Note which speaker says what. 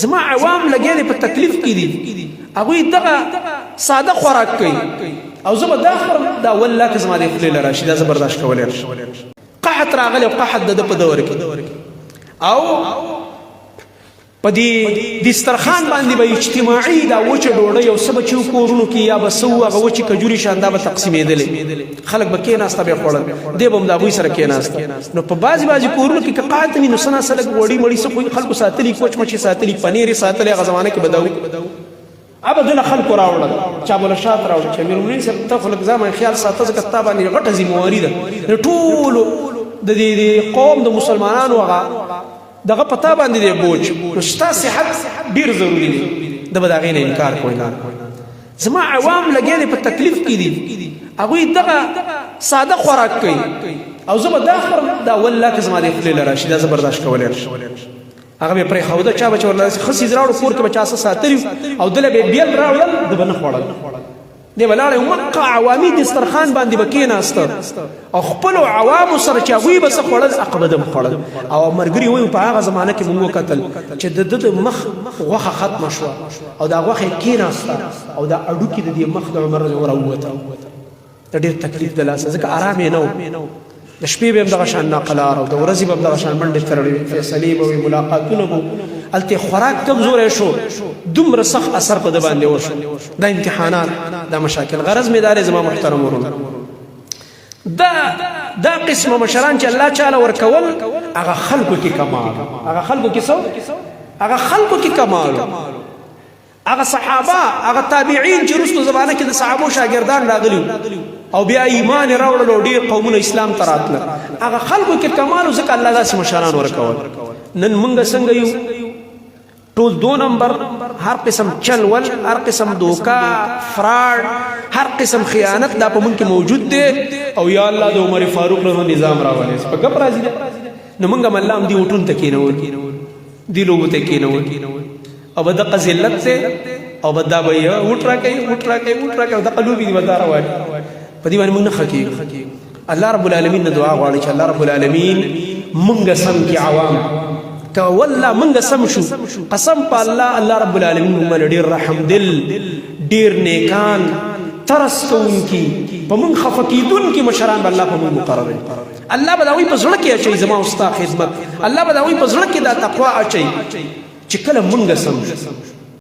Speaker 1: زما عوام لګیا دي په تکلیف کې دي هغوی دغه ساده خوراک کوي او زه به دا خورم دا والله که زما د خولې له راشي دا زه برداشت کولی نشم. قحط راغلی او قحط د ده په دور کې او په دې دسترخوان باندې به اجتماعي دا وچه ډوډۍ او څه به چې کورونو کې یا به څه وو هغه وچې کجورې شان دا به تقسیمېدلې خلک به کېناسته به یې خوړل دی به هم د هغوی سره کېناسته. نو په بعضې کورونو کې که قحط وي نو څه ناڅه لږ وړي مړي څه خو خلکو ساتلي کوچ مچې ساتلي پنیر یې ساتلی هغه زمانه کې به دا وي ابا دله خلکو راوړل چا بله شات راوړل چې امیرالمؤمنین صاحب ته خو لږ ځان باندې خیال ساته ځکه ستا باندې غټه ذمهواري ده ټولو د دې قوم د مسلمانانو هغه دغه پتا باندې دی بوج نو ستا صحت ډېر ضروري دی ده به د هغې نه انکار کوي. زما عوام لګیا دي په تکلیف کې دي هغوی دغه ساده خوراک کوي او زه به دا خورم دا والله که زما د خولې له راشي دا زه برداشت کولی نشم. هغه به پرېښوده چا به چې ورله ښه څیز راوړو کور کې به چا څه ساتلي او دله به یې بیل راوړل ده به نه خوړل دی به لاړی مکه عوامي دسترخوان باندې به کېناسته او خپلو عوامو سره چې هغوی به څه خوړل هغه به ده هم خوړل. او ملګري وایي په هغه زمانه کې مونږ وکتل چې د ده د مخ غوښه ختمه شوه او دا غوښه یې کېناسته او دا اډوکې د دې مخ د عمر راووته د ډېر تکلیف د لاسه ځکه ارام یې نه و د شپې به هم دغه شان ناقلار او د ورځې به هم دغه شان منډې تړلې فیصلې به وي ملاقاتونه به هلته خوراک کمزوری شو دومره سخت اثر په ده باندې وشو دا امتحانات دا مشاکل. غرض مې دا دی زما محترم ورونه دا قسمه مشران چې الله چاله ورکول هغه خلکو کې کمال هغه خلکو کې څه هغه خلکو کې کمال هغه صحابه هغه تابعین چې وروستو زمانه کې د صحابو شاګردان راغلي او بیا ایمان یې راوړل او ډېر قومونه اسلام ته راتله هغه خلکو کې کمال و ځکه الله داسې مشران ورکول. نن موږ څنګه یو ټول دو نمبر هر قسم چلول هر قسم دوکا فراډ هر قسم خیانت دا په موږ کې موجود دی او یا الله د عمر فاروق له نظام راولي په ګپ راځي نو موږ هم الله هم دې وټون ته کېنول دې لوبو ته کېنول او به دغه ذلت دی او به دا به یې وټ راکوي دغه لوبې دي به دا روانې په دې باندې موږ نه ښه کېږو. الله رب العالمین نه دعا غواړي چې الله رب العالمین موږ سم کړي عوام که والله موږ سم شو قسم په الله رب العالمین موږ باندې ډېر رحم دل ډېر نیکان ترس کوونکي په موږ خفه کېدونکي مشران به الله په موږ مقرروي. الله به د هغوی په زړه کې اچوي زما او ستا خدمت الله به د هغوی په زړه کې دا تقوا اچوي چې کله موږ سم شو